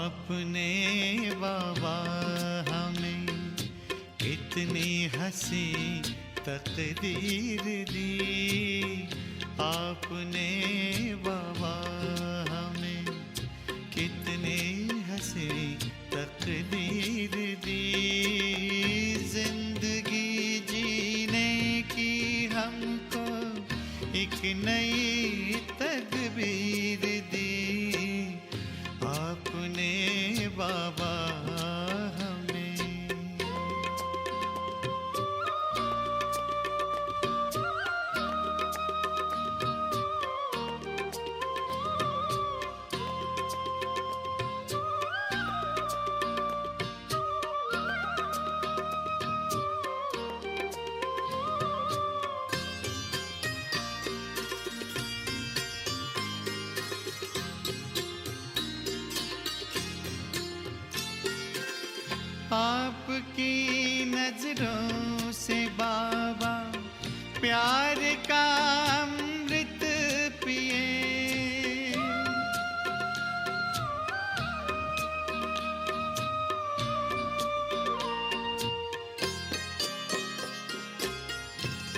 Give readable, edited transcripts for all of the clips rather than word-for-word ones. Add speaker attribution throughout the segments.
Speaker 1: आपने बाबा हमें कितनी हंसी तकदीर दी। आपने बाबा हमें कितनी हंसी तकदीर दी। जिंदगी जीने की हमको एक नई तदबीर दी। आपने बाबा आपकी नजरों से बाबा प्यार का अमृत पिए।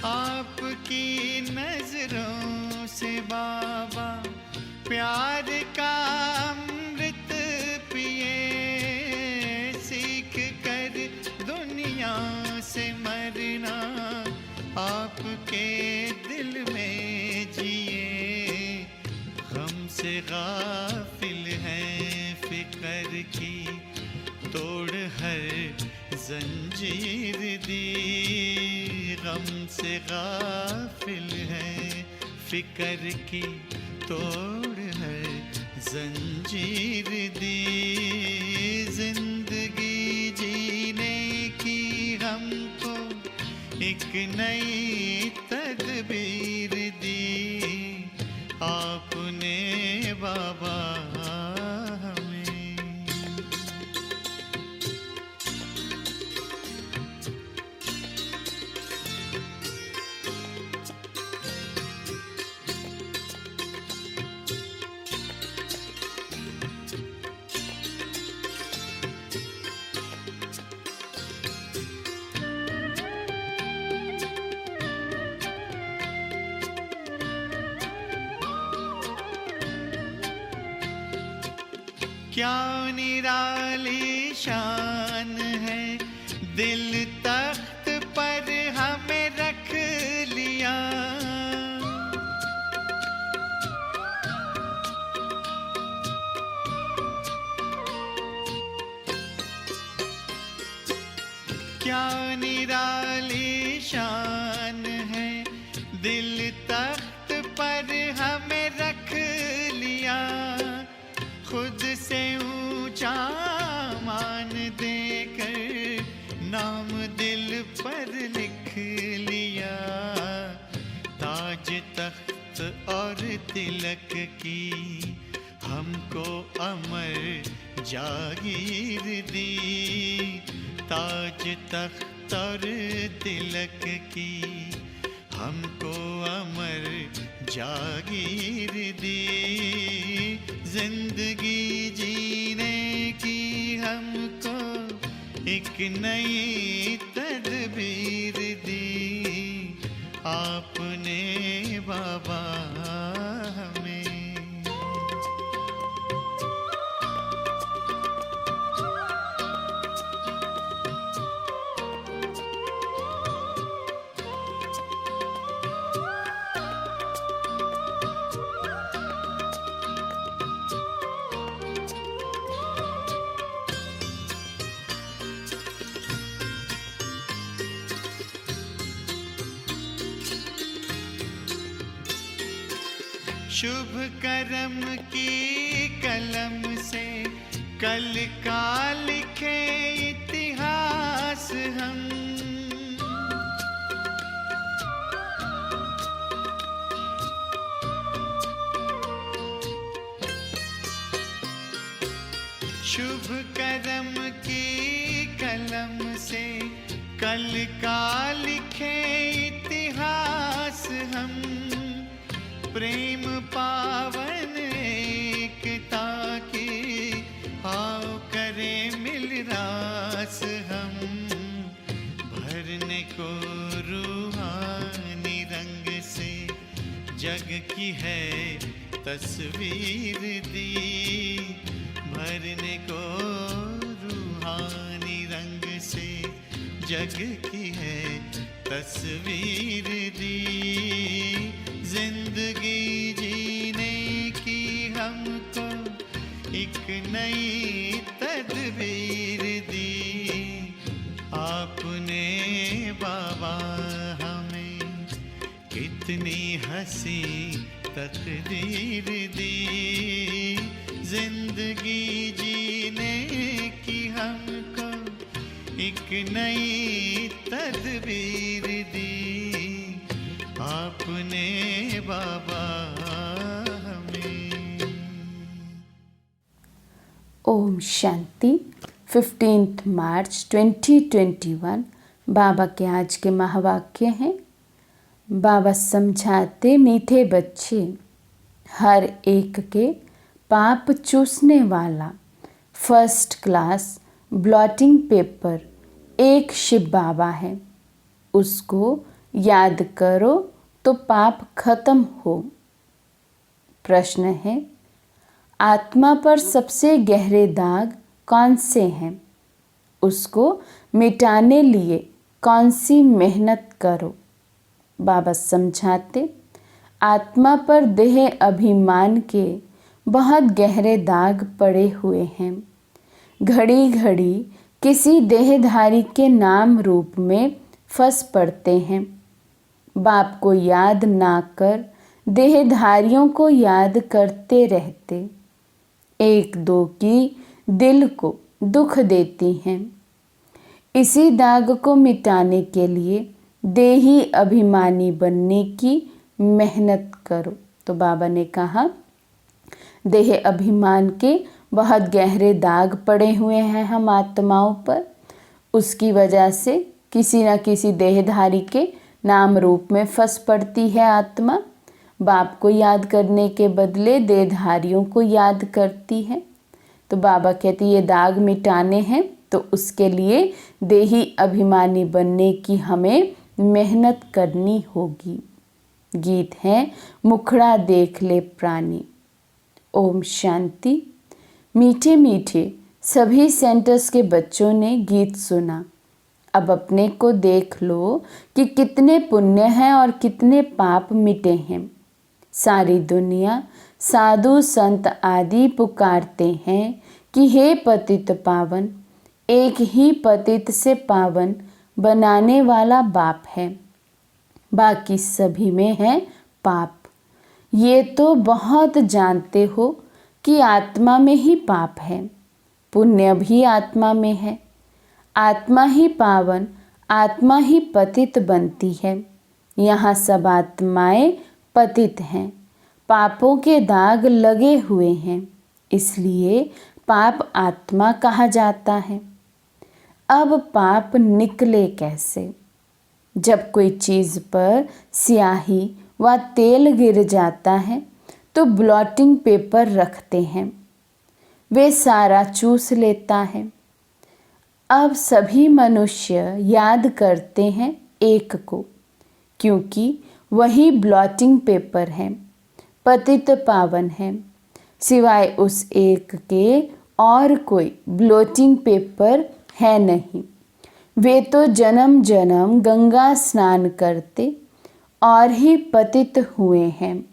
Speaker 1: आपकी नजरों से बाबा प्यार का अमृत पिए। दुनिया से मरना आपके दिल में जिए। गम से गाफिल हैं फिक्र की तोड़ हर जंजीर दी। गम से गाफिल हैं फिक्र की तोड़ हर जंजीर दी। जिंदगी जीने की हमको एक नई तदबीर दी। आपने बाबा क्या निराली शान है, दिल तख्त पर हमें रख लिया। क्या निराली शान है, दिल तख्त पर हमें रख लिया। खुद से ऊंचा मान देकर नाम दिल पर लिख लिया। ताज तख्त और तिलक की हमको अमर जागीर दी। ताज तख्त और तिलक की हमको अमर जागीर दी। जिंदगी जीने की हमको एक नई तदबीर दी। आपने बाबा हमें शुभ करम की कलम से कल का लिखे इतिहास हम। शुभ करम की कलम से कल का लिखे इतिहास हम। प्रेम पावन एकता की की है तस्वीर दी, भरने को रूहानी रंग से जग की है तस्वीर दी। जिंदगी जीने की हमको एक नई तदबीर दी, आपने बाबा हमें कितनी हंसी तकदीर दी। जिंदगी जीने की हमको एक नई तदबीर दी, आपने बाबा हमें।
Speaker 2: ओम शांति। 15 मार्च 2021 बाबा के आज के महावाक्य हैं। बाबा समझाते, मीठे बच्चे, हर एक के पाप चूसने वाला फर्स्ट क्लास ब्लॉटिंग पेपर एक शिव बाबा है। उसको याद करो तो पाप खत्म हो। प्रश्न है, आत्मा पर सबसे गहरे दाग कौन से हैं? उसको मिटाने लिए कौन सी मेहनत करो? बाबा समझाते, आत्मा पर देह अभिमान के बहुत गहरे दाग पड़े हुए हैं। घड़ी घड़ी किसी देहधारी के नाम रूप में फंस पड़ते हैं। बाप को याद ना कर देहधारियों को याद करते रहते, एक दो की दिल को दुख देती हैं। इसी दाग को मिटाने के लिए देही अभिमानी बनने की मेहनत करो। तो बाबा ने कहा, देह अभिमान के बहुत गहरे दाग पड़े हुए हैं हम आत्माओं पर। उसकी वजह से किसी न किसी देहधारी के नाम रूप में फंस पड़ती है आत्मा। बाप को याद करने के बदले देहधारियों को याद करती है। तो बाबा कहते, ये दाग मिटाने हैं तो उसके लिए देही अभिमानी बनने की हमें मेहनत करनी होगी। गीत है, मुखड़ा देख ले प्राणी। ओम शांति। मीठे मीठे सभी सेंटर्स के बच्चों ने गीत सुना। अब अपने को देख लो कि कितने पुण्य हैं और कितने पाप मिटे हैं। सारी दुनिया साधु संत आदि पुकारते हैं कि हे पतित पावन, एक ही पतित से पावन बनाने वाला बाप है, बाकी सभी में है पाप। ये तो बहुत जानते हो कि आत्मा में ही पाप है, पुण्य भी आत्मा में है। आत्मा ही पावन, आत्मा ही पतित बनती है। यहाँ सब आत्माएं पतित हैं, पापों के दाग लगे हुए हैं, इसलिए पाप आत्मा कहा जाता है। अब पाप निकले कैसे? जब कोई चीज़ पर स्याही व तेल गिर जाता है तो ब्लॉटिंग पेपर रखते हैं, वे सारा चूस लेता है। अब सभी मनुष्य याद करते हैं एक को, क्योंकि वही ब्लॉटिंग पेपर है, पतित पावन है। सिवाय उस एक के और कोई ब्लॉटिंग पेपर है नहीं। वे तो जन्म जन्म गंगा स्नान करते और ही पतित हुए हैं।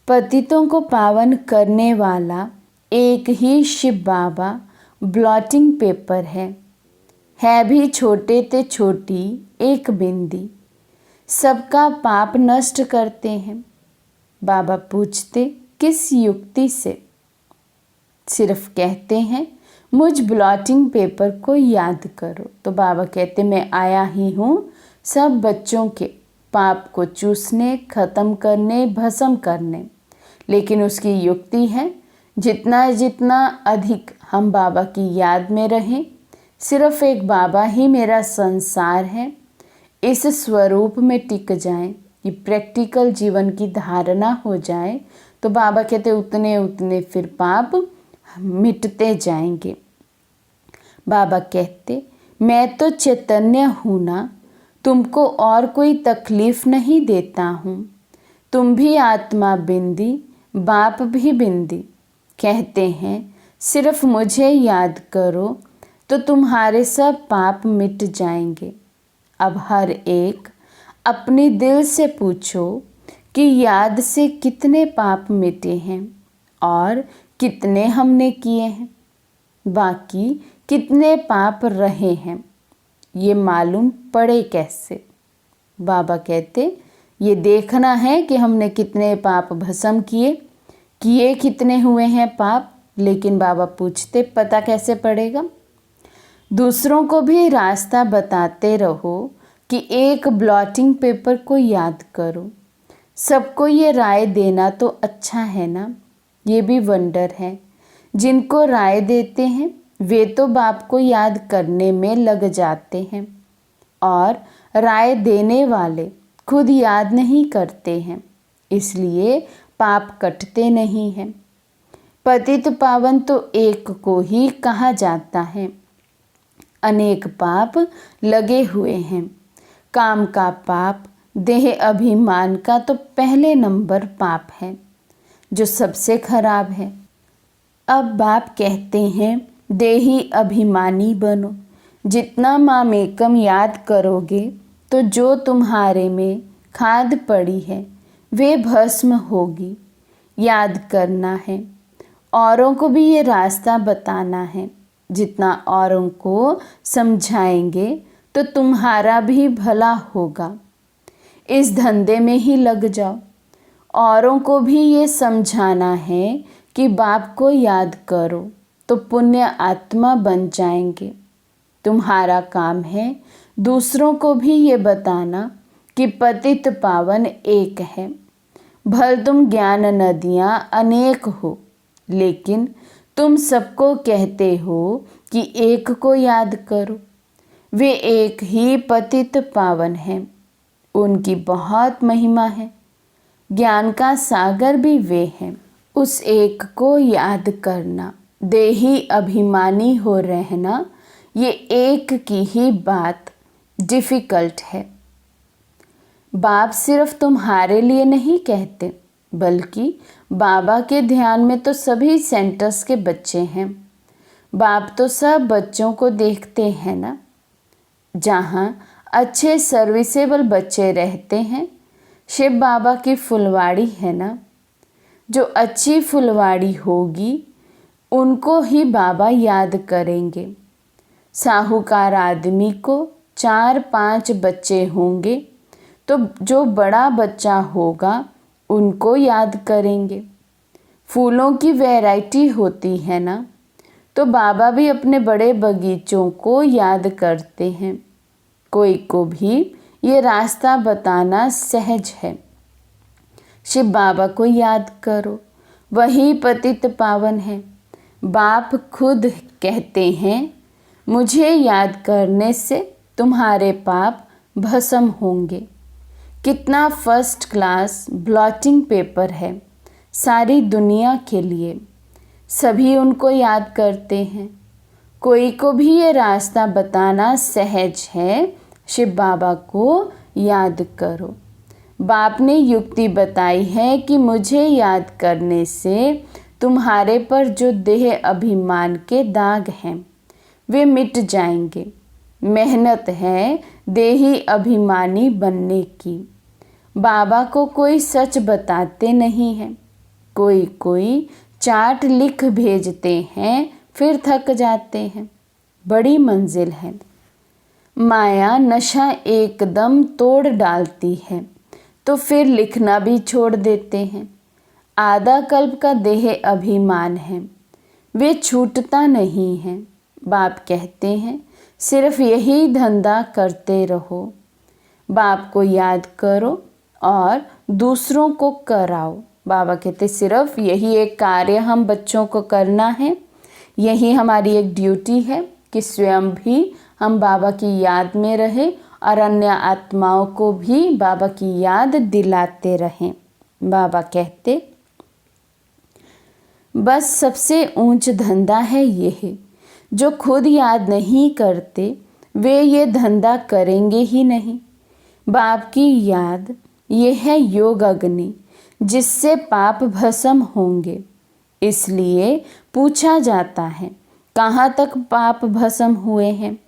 Speaker 2: पतितों को पावन करने वाला एक ही शिव बाबा ब्लॉटिंग पेपर है भी छोटे ते छोटी एक बिंदी, सबका पाप नष्ट करते हैं। बाबा पूछते, किस युक्ति से? सिर्फ कहते हैं मुझ ब्लॉटिंग पेपर को याद करो। तो बाबा कहते, मैं आया ही हूँ सब बच्चों के पाप को चूसने, ख़त्म करने, भस्म करने। लेकिन उसकी युक्ति है, जितना जितना अधिक हम बाबा की याद में रहें, सिर्फ एक बाबा ही मेरा संसार है, इस स्वरूप में टिक जाएं, ये प्रैक्टिकल जीवन की धारणा हो जाए, तो बाबा कहते उतने उतने फिर पाप मिटते जाएंगे। बाबा कहते, मैं तो चैतन्य हूँ ना, तुमको और कोई तकलीफ नहीं देता हूँ। तुम भी आत्मा बिंदी, बाप भी बिंदी। कहते हैं सिर्फ मुझे याद करो तो तुम्हारे सब पाप मिट जाएंगे। अब हर एक अपने दिल से पूछो कि याद से कितने पाप मिटे हैं और कितने हमने किए हैं, बाकी कितने पाप रहे हैं, ये मालूम पड़े कैसे। बाबा कहते ये देखना है कि हमने कितने पाप भस्म किए कितने हुए हैं पाप। लेकिन बाबा पूछते पता कैसे पड़ेगा। दूसरों को भी रास्ता बताते रहो कि एक ब्लॉटिंग पेपर को याद करो। सबको ये राय देना तो अच्छा है ना, ये भी वंडर है। जिनको राय देते हैं वे तो बाप को याद करने में लग जाते हैं और राय देने वाले खुद याद नहीं करते हैं, इसलिए पाप कटते नहीं हैं। पतित पावन तो एक को ही कहा जाता है, अनेक पाप लगे हुए हैं। काम का पाप, देह अभिमान का तो पहले नंबर पाप है जो सबसे खराब है। अब बाप कहते हैं देही अभिमानी बनो। जितना मामेकम याद करोगे तो जो तुम्हारे में खाद पड़ी है वे भस्म होगी। याद करना है, औरों को भी ये रास्ता बताना है। जितना औरों को समझाएंगे तो तुम्हारा भी भला होगा। इस धंधे में ही लग जाओ। औरों को भी ये समझाना है कि बाप को याद करो तो पुण्य आत्मा बन जाएंगे। तुम्हारा काम है दूसरों को भी ये बताना कि पतित पावन एक है। भल तुम ज्ञान नदियाँ अनेक हो, लेकिन तुम सबको कहते हो कि एक को याद करो। वे एक ही पतित पावन हैं, उनकी बहुत महिमा है। ज्ञान का सागर भी वे हैं। उस एक को याद करना, देही अभिमानी हो रहना, ये एक की ही बात डिफ़िकल्ट है। बाप सिर्फ तुम्हारे लिए नहीं कहते, बल्कि बाबा के ध्यान में तो सभी सेंटर्स के बच्चे हैं। बाप तो सब बच्चों को देखते हैं ना। जहाँ अच्छे सर्विसेबल बच्चे रहते हैं, शिव बाबा की फुलवाड़ी है ना। जो अच्छी फुलवाड़ी होगी उनको ही बाबा याद करेंगे। साहूकार आदमी को 4-5 बच्चे होंगे तो जो बड़ा बच्चा होगा उनको याद करेंगे। फूलों की वैरायटी होती है ना, तो बाबा भी अपने बड़े बगीचों को याद करते हैं। कोई को भी ये रास्ता बताना सहज है। शिव बाबा को याद करो, वही पतित पावन है। बाप खुद कहते हैं मुझे याद करने से तुम्हारे पाप भस्म होंगे। कितना फर्स्ट क्लास ब्लॉटिंग पेपर है सारी दुनिया के लिए। सभी उनको याद करते हैं। कोई को भी ये रास्ता बताना सहज है। शिव बाबा को याद करो। बाप ने युक्ति बताई है कि मुझे याद करने से तुम्हारे पर जो देह अभिमान के दाग हैं वे मिट जाएंगे। मेहनत है देही अभिमानी बनने की। बाबा को कोई सच बताते नहीं हैं। कोई कोई चार्ट लिख भेजते हैं फिर थक जाते हैं। बड़ी मंजिल है। माया नशा एकदम तोड़ डालती है तो फिर लिखना भी छोड़ देते हैं। आधा कल्प का देह अभिमान है, वे छूटता नहीं है। बाप कहते हैं सिर्फ यही धंधा करते रहो। बाप को याद करो और दूसरों को कराओ। बाबा कहते सिर्फ यही एक कार्य हम बच्चों को करना है। यही हमारी एक ड्यूटी है कि स्वयं भी हम बाबा की याद में रहें और अन्य आत्माओं को भी बाबा की याद दिलाते रहें। बाबा कहते बस सबसे ऊंच धंधा है यही। जो खुद याद नहीं करते वे ये धंधा करेंगे ही नहीं। बाप की याद ये है योग अग्नि, जिससे पाप भस्म होंगे। इसलिए पूछा जाता है, कहाँ तक पाप भस्म हुए हैं?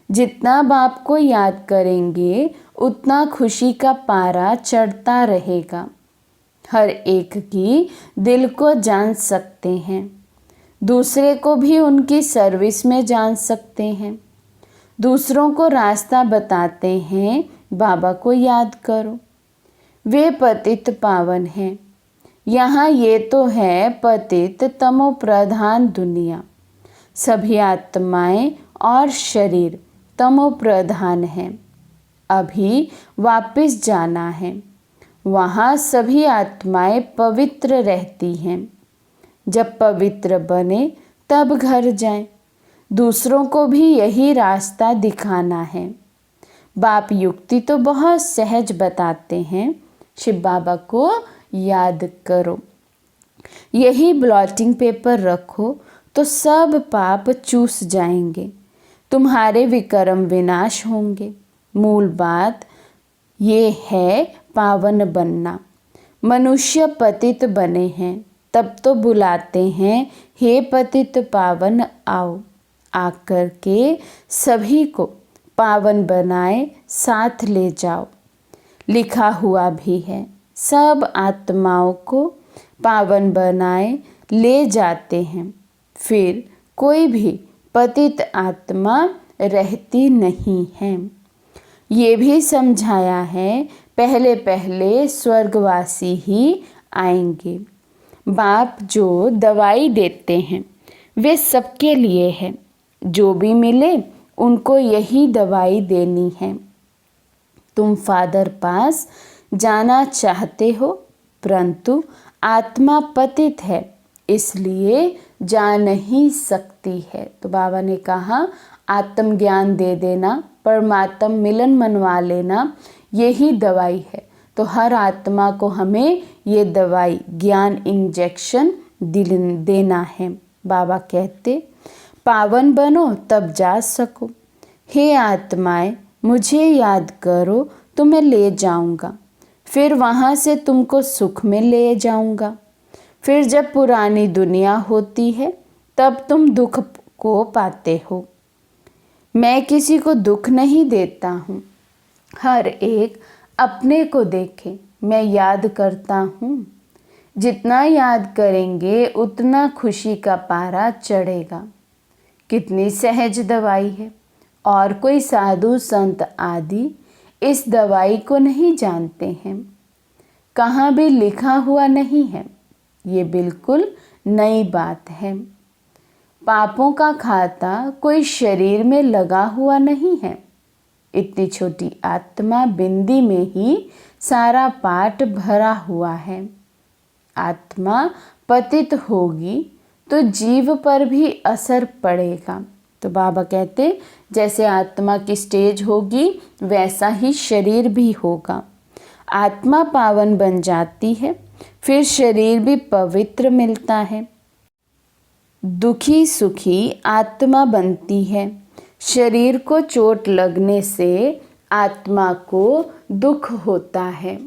Speaker 2: जितना बाप को याद करेंगे उतना खुशी का पारा चढ़ता रहेगा। हर एक की दिल को जान सकते हैं, दूसरे को भी उनकी सर्विस में जान सकते हैं, दूसरों को रास्ता बताते हैं। बाबा को याद करो, वे पतित पावन हैं। यहाँ ये तो है पतित तमो प्रधान दुनिया। सभी आत्माएं और शरीर तमो प्रधान हैं। अभी वापस जाना है, वहाँ सभी आत्माएं पवित्र रहती हैं। जब पवित्र बने तब घर जाएं। दूसरों को भी यही रास्ता दिखाना है। बाप युक्ति तो बहुत सहज बताते हैं, शिव बाबा को याद करो। यही ब्लॉटिंग पेपर रखो तो सब पाप चूस जाएंगे, तुम्हारे विकर्म विनाश होंगे। मूल बात ये है पावन बनना। मनुष्य पतित बने हैं तब तो बुलाते हैं, हे पतित पावन आओ। आकर के सभी को पावन बनाए साथ ले जाओ। लिखा हुआ भी है, सब आत्माओं को पावन बनाए ले जाते हैं, फिर कोई भी पतित आत्मा रहती नहीं है। ये भी समझाया है, पहले पहले स्वर्गवासी ही आएंगे। बाप जो दवाई देते हैं वे सबके लिए है। जो भी मिले उनको यही दवाई देनी है। तुम फादर पास जाना चाहते हो, परंतु आत्मा पतित है इसलिए जा नहीं सकती है। तो बाबा ने कहा आत्मज्ञान दे देना, परमात्म मिलन मनवा लेना, यही दवाई है। तो हर आत्मा को हमें ये दवाई ज्ञान इंजेक्शन देना है। बाबा कहते पावन बनो तब जा सको। हे आत्माएं, मुझे याद करो तो मैं ले जाऊंगा, फिर वहाँ से तुमको सुख में ले जाऊंगा। फिर जब पुरानी दुनिया होती है तब तुम दुख को पाते हो। मैं किसी को दुख नहीं देता हूँ, हर एक अपने को देखे। मैं याद करता हूँ, जितना याद करेंगे उतना खुशी का पारा चढ़ेगा। कितनी सहज दवाई है। और कोई साधु संत आदि इस दवाई को नहीं जानते हैं, कहाँ भी लिखा हुआ नहीं है। ये बिल्कुल नई बात है। पापों का खाता कोई शरीर में लगा हुआ नहीं है। इतनी छोटी आत्मा बिंदी में ही सारा पाठ भरा हुआ है। आत्मा पतित होगी तो जीव पर भी असर पड़ेगा। तो बाबा कहते जैसे आत्मा की स्टेज होगी वैसा ही शरीर भी होगा। आत्मा पावन बन जाती है, फिर शरीर भी पवित्र मिलता है। दुखी सुखी आत्मा बनती है। शरीर को चोट लगने से आत्मा को दुख होता है।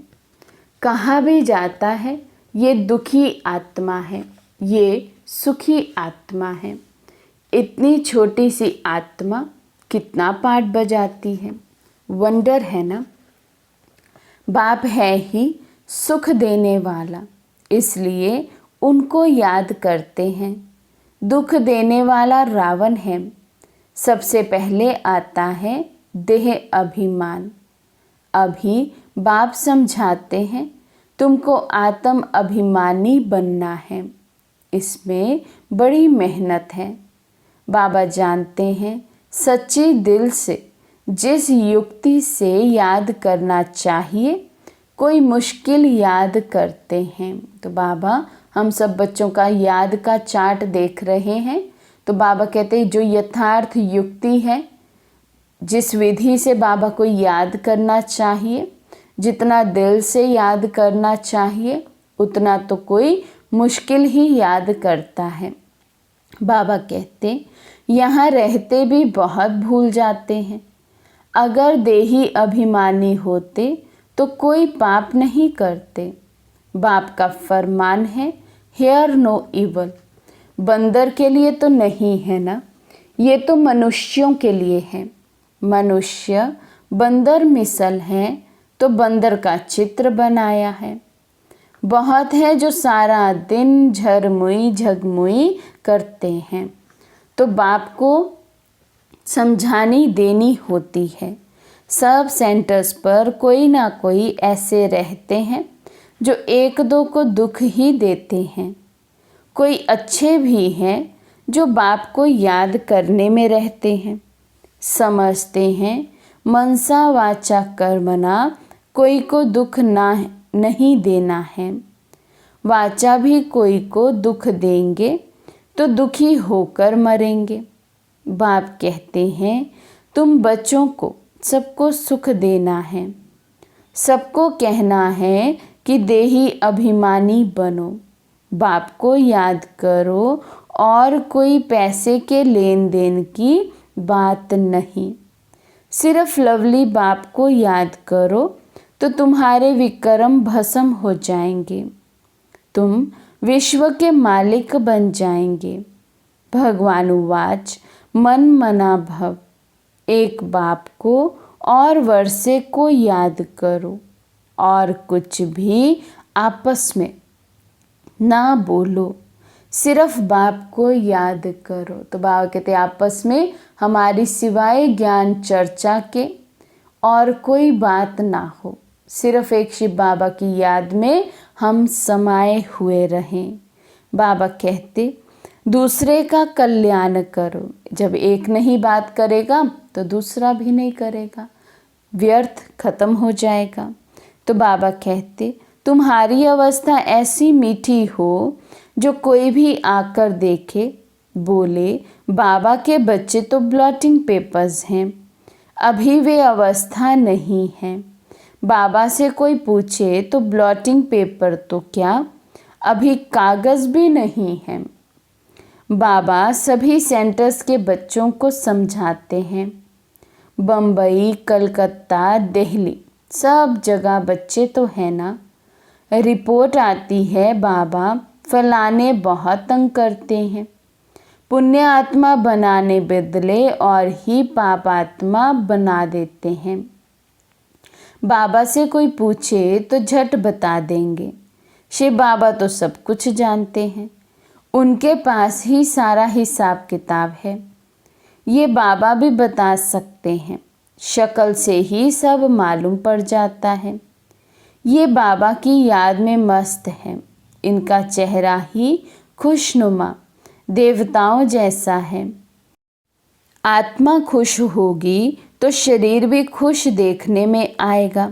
Speaker 2: कहाँ भी जाता है ये दुखी आत्मा है, ये सुखी आत्मा है। इतनी छोटी सी आत्मा कितना पाठ बजाती है। वंडर है ना। बाप है ही सुख देने वाला, इसलिए उनको याद करते हैं। दुख देने वाला रावण है। सबसे पहले आता है देह अभिमान। अभी बाप समझाते हैं तुमको आत्म अभिमानी बनना है। इसमें बड़ी मेहनत है। बाबा जानते हैं सच्चे दिल से जिस युक्ति से याद करना चाहिए, कोई मुश्किल याद करते हैं। तो बाबा हम सब बच्चों का याद का चार्ट देख रहे हैं। तो बाबा कहते हैं जो यथार्थ युक्ति है, जिस विधि से बाबा को याद करना चाहिए, जितना दिल से याद करना चाहिए उतना तो कोई मुश्किल ही याद करता है। बाबा कहते यहाँ रहते भी बहुत भूल जाते हैं। अगर देही अभिमानी होते तो कोई पाप नहीं करते। बाप का फरमान है, हेयर नो इवल। बंदर के लिए तो नहीं है ना, ये तो मनुष्यों के लिए है। मनुष्य बंदर मिसल हैं तो बंदर का चित्र बनाया है। बहुत है जो सारा दिन झरमुई झगमुई करते हैं, तो बाप को समझानी देनी होती है। सब सेंटर्स पर कोई ना कोई ऐसे रहते हैं जो एक दो को दुख ही देते हैं। कोई अच्छे भी हैं जो बाप को याद करने में रहते हैं, समझते हैं मनसा वाचा कर्मणा कोई को दुख नहीं देना है। वाचा भी कोई को दुख देंगे तो दुखी होकर मरेंगे। बाप कहते हैं तुम बच्चों को सबको सुख देना है, सबको कहना है कि देही अभिमानी बनो, बाप को याद करो और कोई पैसे के लेन देन की बात नहीं। सिर्फ लवली बाप को याद करो तो तुम्हारे विक्रम भस्म हो जाएंगे, तुम विश्व के मालिक बन जाएंगे। भगवानुवाच मन मना भव। एक बाप को और वर्षे को याद करो और कुछ भी आपस में ना बोलो, सिर्फ बाप को याद करो। तो बाबा कहते आपस में हमारी सिवाय ज्ञान चर्चा के और कोई बात ना हो, सिर्फ एक शिव बाबा की याद में हम समाये हुए रहें। बाबा कहते दूसरे का कल्याण करो। जब एक नहीं बात करेगा तो दूसरा भी नहीं करेगा, व्यर्थ खत्म हो जाएगा। तो बाबा कहते तुम्हारी अवस्था ऐसी मीठी हो जो कोई भी आकर देखे बोले बाबा के बच्चे तो ब्लॉटिंग पेपर्स हैं, अभी वे अवस्था नहीं है। बाबा से कोई पूछे तो ब्लॉटिंग पेपर तो क्या, अभी कागज़ भी नहीं है। बाबा सभी सेंटर्स के बच्चों को समझाते हैं। बम्बई, कलकत्ता, दिल्ली सब जगह बच्चे तो हैं ना। रिपोर्ट आती है बाबा फलाने बहुत तंग करते हैं, पुण्य आत्मा बनाने बदले और ही पाप आत्मा बना देते हैं। बाबा से कोई पूछे तो झट बता देंगे, शिव बाबा तो सब कुछ जानते हैं, उनके पास ही सारा हिसाब किताब है। ये बाबा भी बता सकते हैं, शक्ल से ही सब मालूम पड़ जाता है। ये बाबा की याद में मस्त है, इनका चेहरा ही खुशनुमा देवताओं जैसा है। आत्मा खुश होगी तो शरीर भी खुश देखने में आएगा।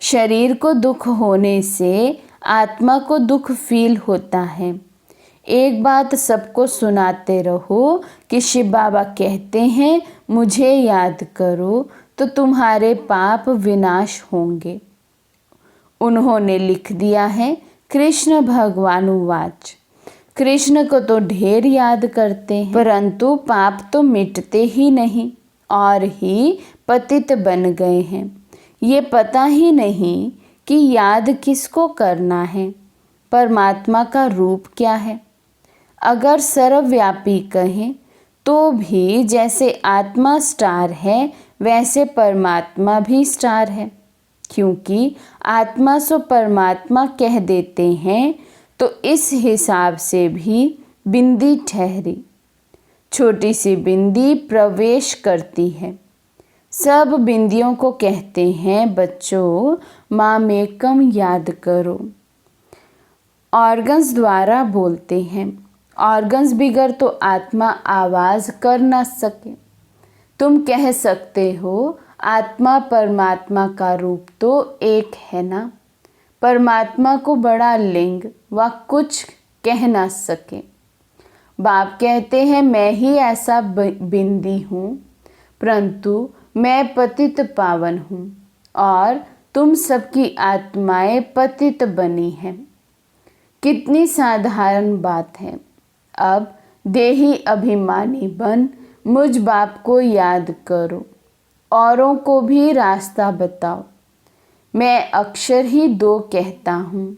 Speaker 2: शरीर को दुख होने से आत्मा को दुख फील होता है। एक बात सबको सुनाते रहो कि शिव बाबा कहते हैं मुझे याद करो तो तुम्हारे पाप विनाश होंगे। उन्होंने लिख दिया है कृष्ण भगवानुवाच। कृष्ण को तो ढेर याद करते हैं, परंतु पाप तो मिटते ही नहीं और ही पतित बन गए हैं। ये पता ही नहीं कि याद किसको करना है, परमात्मा का रूप क्या है। अगर सर्वव्यापी कहें तो भी जैसे आत्मा स्टार है वैसे परमात्मा भी स्टार है, क्योंकि आत्मा सो परमात्मा कह देते हैं तो इस हिसाब से भी बिंदी ठहरी। छोटी सी बिंदी प्रवेश करती है। सब बिंदियों को कहते हैं बच्चों मामेकम याद करो। ऑर्गन्स द्वारा बोलते हैं, ऑर्गन्स बिगर तो आत्मा आवाज़ कर ना सके। तुम कह सकते हो आत्मा परमात्मा का रूप तो एक है ना। परमात्मा को बड़ा लिंग व कुछ कह ना सके। बाप कहते हैं मैं ही ऐसा बिंदी हूँ, परंतु मैं पतित पावन हूँ और तुम सबकी आत्माएं पतित बनी हैं। कितनी साधारण बात है। अब देही अभिमानी बन मुझ बाप को याद करो, औरों को भी रास्ता बताओ। मैं अक्षर ही 2 कहता हूँ,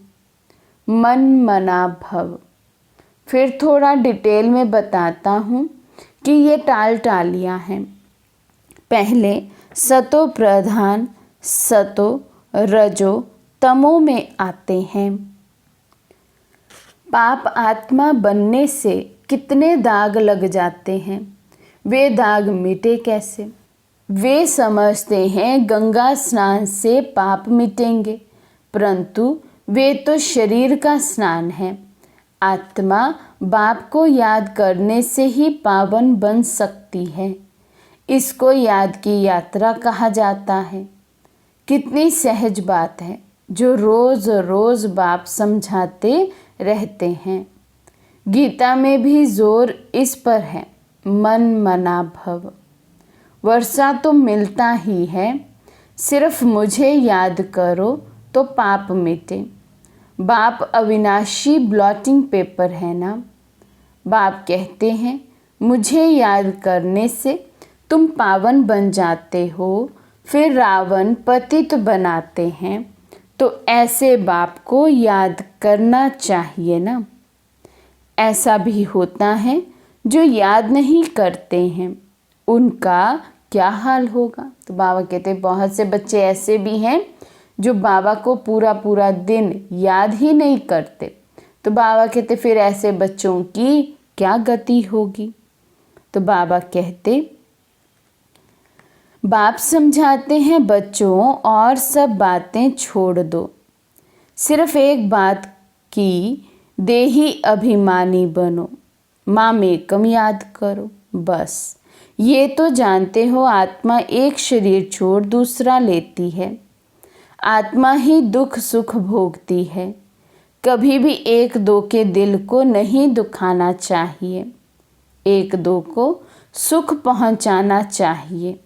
Speaker 2: मन मना भव। फिर थोड़ा डिटेल में बताता हूँ कि ये टाल टालियाँ हैं। पहले सतो प्रधान, सतो रजो तमो में आते हैं। पाप आत्मा बनने से कितने दाग लग जाते हैं, वे दाग मिटे कैसे? वे समझते हैं गंगा स्नान से पाप मिटेंगे, परंतु वे तो शरीर का स्नान है। आत्मा बाप को याद करने से ही पावन बन सकती है। इसको याद की यात्रा कहा जाता है। कितनी सहज बात है जो रोज रोज बाप समझाते रहते हैं। गीता में भी जोर इस पर है, मन मना भव। वर्षा तो मिलता ही है, सिर्फ मुझे याद करो तो पाप मिटे। बाप अविनाशी ब्लॉटिंग पेपर है ना। बाप कहते हैं मुझे याद करने से तुम पावन बन जाते हो। फिर रावण पतित बनाते हैं, तो ऐसे बाप को याद करना चाहिए ना। ऐसा भी होता है जो याद नहीं करते हैं, उनका क्या हाल होगा? तो बाबा कहते हैं बहुत से बच्चे ऐसे भी हैं जो बाबा को पूरा पूरा दिन याद ही नहीं करते। तो बाबा कहते फिर ऐसे बच्चों की क्या गति होगी? तो बाबा कहते, बाप समझाते हैं बच्चों और सब बातें छोड़ दो, सिर्फ एक बात की देही अभिमानी बनो, मामेकम याद करो। बस ये तो जानते हो आत्मा एक शरीर छोड़ दूसरा लेती है। आत्मा ही दुख सुख भोगती है। कभी भी एक दो के दिल को नहीं दुखाना चाहिए, एक दो को सुख पहुंचाना चाहिए।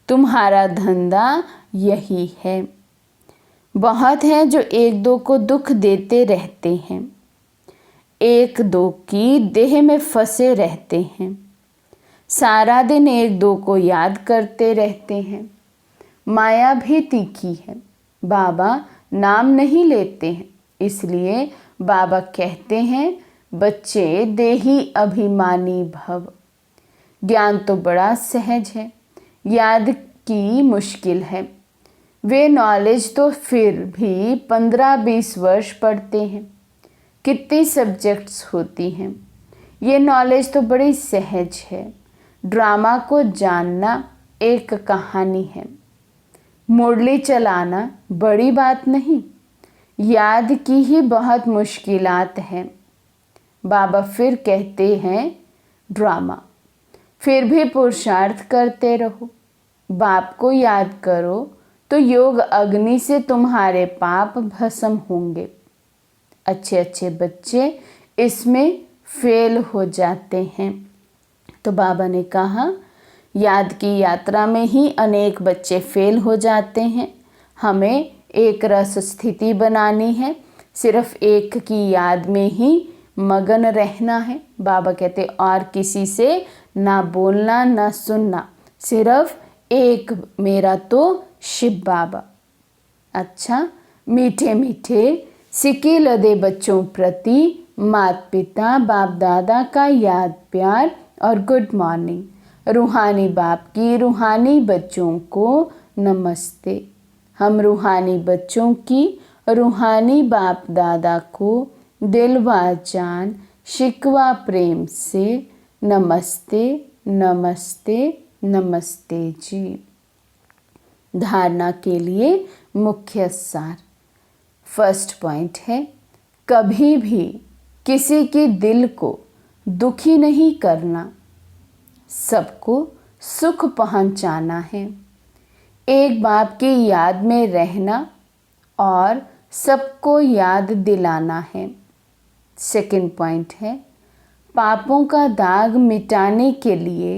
Speaker 2: तुम्हारा धंधा यही है। बहुत हैं जो एक दो को दुख देते रहते हैं, एक दो की देह में फंसे रहते हैं, सारा दिन एक दो को याद करते रहते हैं। माया भी तीखी है, बाबा नाम नहीं लेते हैं। इसलिए बाबा कहते हैं बच्चे देही अभिमानी भव। ज्ञान तो बड़ा सहज है, याद की मुश्किल है। वे नॉलेज तो फिर भी 15-20 वर्ष पढ़ते हैं। कितनी सब्जेक्ट्स होती हैं। ये नॉलेज तो बड़ी सहज है। ड्रामा को जानना एक कहानी है, मुरली चलाना बड़ी बात नहीं। याद की ही बहुत मुश्किलात हैं। बाबा फिर कहते हैं ड्रामा, फिर भी पुरुषार्थ करते रहो। बाप को याद करो तो योग अग्नि से तुम्हारे पाप भस्म होंगे। अच्छे अच्छे बच्चे इसमें फेल हो जाते हैं। तो बाबा ने कहा याद की यात्रा में ही अनेक बच्चे फेल हो जाते हैं। हमें एक रस स्थिति बनानी है, सिर्फ एक की याद में ही मगन रहना है। बाबा कहते और किसी से ना बोलना ना सुनना, सिर्फ एक मेरा तो शिव बाबा। अच्छा, मीठे मीठे सिक्के लदे बच्चों प्रति माता पिता बाप दादा का याद प्यार और गुड मॉर्निंग। रूहानी बाप की रूहानी बच्चों को नमस्ते। हम रूहानी बच्चों की रूहानी बाप दादा को दिल व जान शिकवा प्रेम से नमस्ते नमस्ते नमस्ते जी। धारणा के लिए मुख्य सार। फर्स्ट पॉइंट है, कभी भी किसी के दिल को दुखी नहीं करना, सबको सुख पहुंचाना है। एक बाप की याद में रहना और सबको याद दिलाना है। सेकंड पॉइंट है, पापों का दाग मिटाने के लिए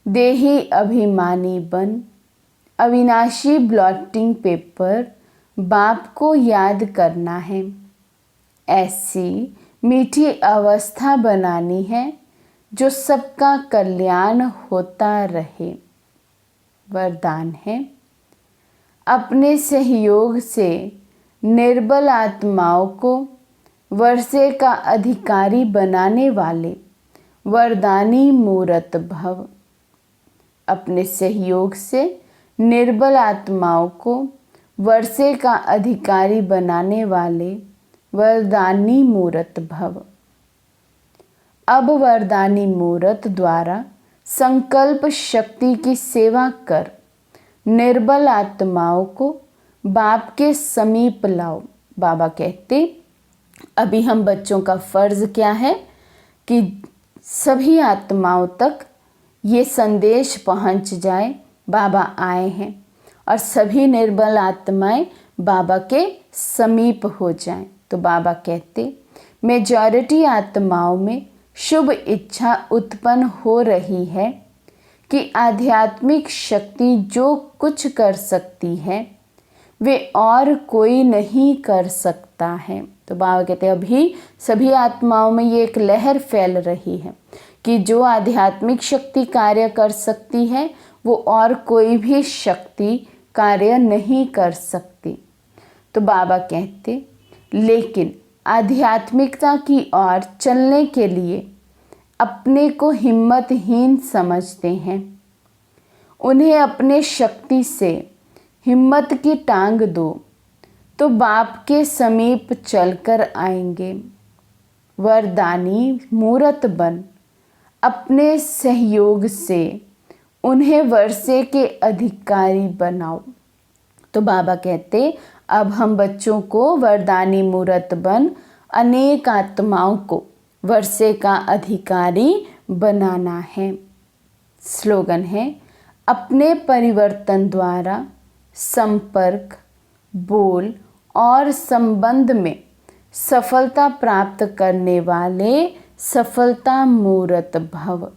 Speaker 2: देही अभिमानी बन अविनाशी ब्लॉटिंग पेपर बाप को याद करना है। ऐसी मीठी अवस्था बनानी है जो सबका कल्याण होता रहे। वरदान है, अपने सहयोग से निर्बल आत्माओं को वर्षे का अधिकारी बनाने वाले वरदानी मूरत भव। अपने सहयोग से निर्बल आत्माओं को वर्षे का अधिकारी बनाने वाले वरदानी मूरत भव। अब वरदानी मूरत द्वारा संकल्प शक्ति की सेवा कर निर्बल आत्माओं को बाप के समीप लाओ। बाबा कहते अभी हम बच्चों का फर्ज क्या है कि सभी आत्माओं तक ये संदेश पहुंच जाए, बाबा आए हैं, और सभी निर्बल आत्माएं बाबा के समीप हो जाएं। तो बाबा कहते मेजॉरिटी आत्माओं में शुभ इच्छा उत्पन्न हो रही है कि आध्यात्मिक शक्ति जो कुछ कर सकती है वे और कोई नहीं कर सकता है। तो बाबा कहते हैं अभी सभी आत्माओं में ये एक लहर फैल रही है कि जो आध्यात्मिक शक्ति कार्य कर सकती है वो और कोई भी शक्ति कार्य नहीं कर सकती। तो बाबा कहते लेकिन आध्यात्मिकता की ओर चलने के लिए अपने को हिम्मतहीन समझते हैं। उन्हें अपने शक्ति से हिम्मत की टांग दो तो बाप के समीप चलकर आएंगे। वरदानी मूरत बन अपने सहयोग से उन्हें वर्षे के अधिकारी बनाओ। तो बाबा कहते अब हम बच्चों को वरदानी मूरत बन अनेक आत्माओं को वर्षे का अधिकारी बनाना है। स्लोगन है अपने परिवर्तन द्वारा संपर्क, बोल और संबंध में सफलता प्राप्त करने वाले सफलता मूरत भव।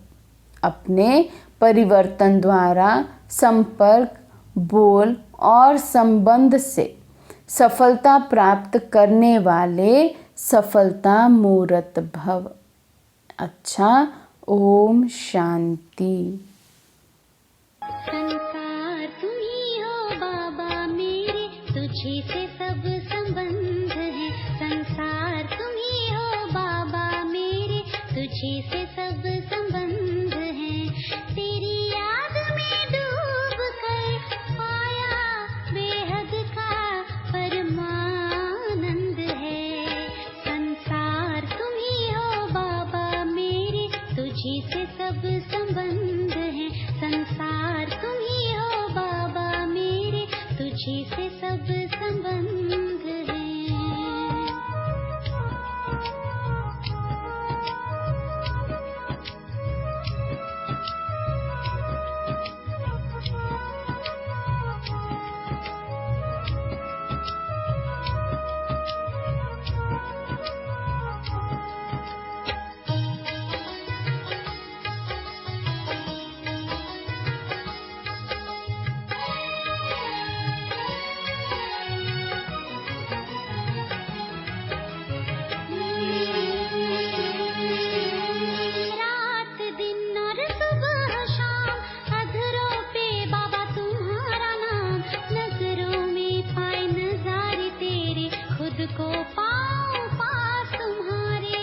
Speaker 2: अपने परिवर्तन द्वारा संपर्क, बोल और संबंध से सफलता प्राप्त करने वाले सफलता मूरत भव। अच्छा, ओम शांति।
Speaker 3: संसार तुम ही हो बाबा मेरे, तुझी से सब संबंध है। संसार तुम ही हो बाबा मेरे, तुझी से सब संबंध है। तेरी याद में डूब कर पाया बेहद का परमानंद है। संसार तुम ही हो बाबा मेरे, तुझी से सब संबंध है। संसार तुम ही हो बाबा मेरे, तुझी से सब संबंध है। को पाऊं पास तुम्हारे,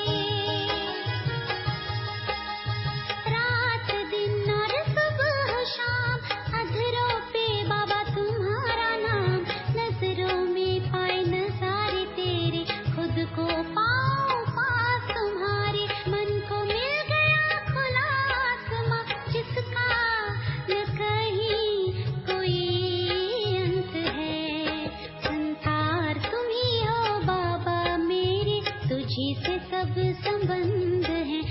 Speaker 3: रात दिन और सुबह शाम अधरों पे बाबा तुम्हारा नाम, नजरों में पाए नजारे तेरे, खुद को पाऊं पास तुम्हारे। मन को मिल गया खुला आसमां जिसका न कहीं कोई अंत है। संसार तुम ही हो बाबा मेरे, तुझी से सब संबंध है।